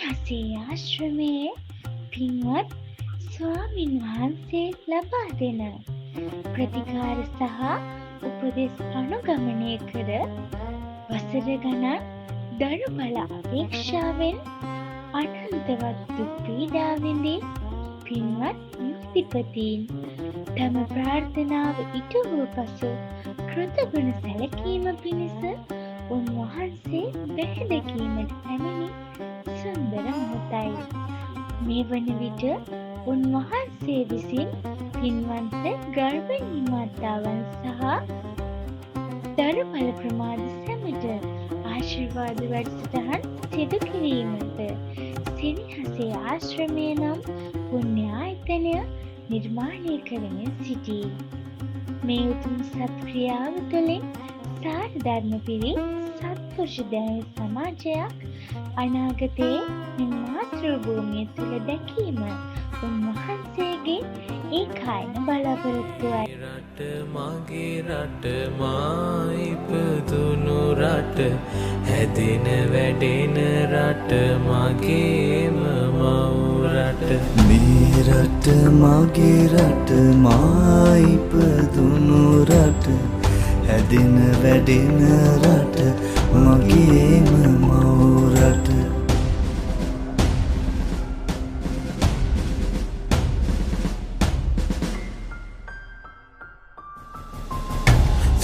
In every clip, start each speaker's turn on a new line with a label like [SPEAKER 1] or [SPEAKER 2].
[SPEAKER 1] සෙනෙහසේ ආශ්‍රමයේ පින්වත් ස්වාමින් වහන්සේ ලබා දෙන ප්‍රතිකාර සහ උපදෙස් අනුගමනය කර වසර ගණන් දරුබල අපේක්ෂාවෙන් අනන්තවත් දුක් පීඩා විඳි පින්වත් යුක්තිපතීන් තම ප්‍රාර්ථනාව ඉටු වූ පසු කෘතගුණ සැලකීම පිණිස උන්වහන්සේ බැහැදකීමට පැමිණි සුන්දර මොහොතයි. මේ වන විට උන්වහන්සේ විසින් පින්වන්ත ගර්භණී මාතාවන් සහ දරුබල ප්‍රමාද සැමට ආශිර්වාද වැඩසටහන් සිදු කිරීමට සෙනෙහසේ ආශ්‍රමය නම් පුණ්‍ය ආයතනය නිර්මාණය කරමින් සිටී. මේ උතුම් සත්ක්‍රියාව තුළින් සාර ධර්ම පිරි සත්පුරුෂ දැනුම් සමාජයක් අනාගතයේ මේ මාතෘ භූමිය තුළ දැකීම උන්වහන්සේගේ ඒකායන බලාපොරොත්තුවයි.
[SPEAKER 2] රට මගේ රට මා ඉපදුණු රට හැදෙන වැඩෙන රට මගේම මව් රට.
[SPEAKER 3] මේ රට මගේ රට මා ඉපදුණු රට හැදෙන වැඩෙන රට මගේම මව් රට.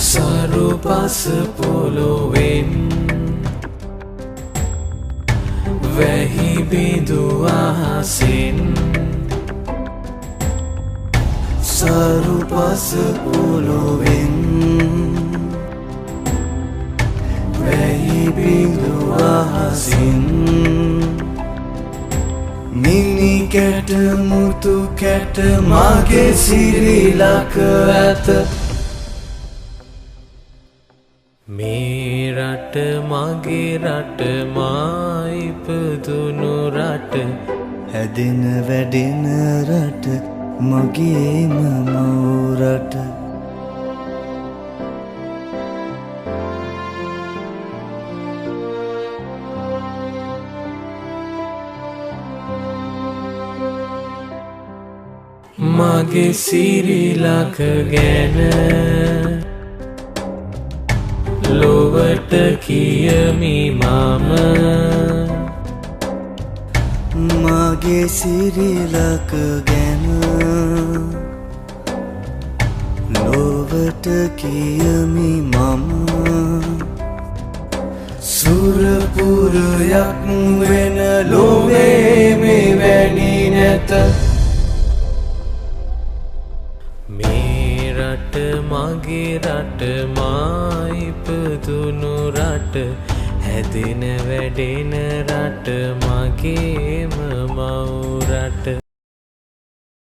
[SPEAKER 2] සරුපස පොළොවෙන් වැහි බිඳු අහසින්
[SPEAKER 3] සරුපස පොළොවෙන් වැහි බිඳු අහසින් මිනි කැට මුතු කැට මගේ සිරිලක ඇත.
[SPEAKER 2] මේ රට මගේ රට මා ඉපදුණු රට
[SPEAKER 3] හැදෙන වැඩෙන රට මගේම මව් රට.
[SPEAKER 2] මගේ සිරිලක ගැන ලොවට කියමි මම.
[SPEAKER 3] මගේ සිරිලක ගැන ලොවට කියමි මම. සුරපුරයක් වෙන ලොවේ මෙවැනි නැත.
[SPEAKER 2] මේ රට මගේ රට මා ඉපදුණු රට හැදෙන වැඩෙන රට මගේම මව් රට.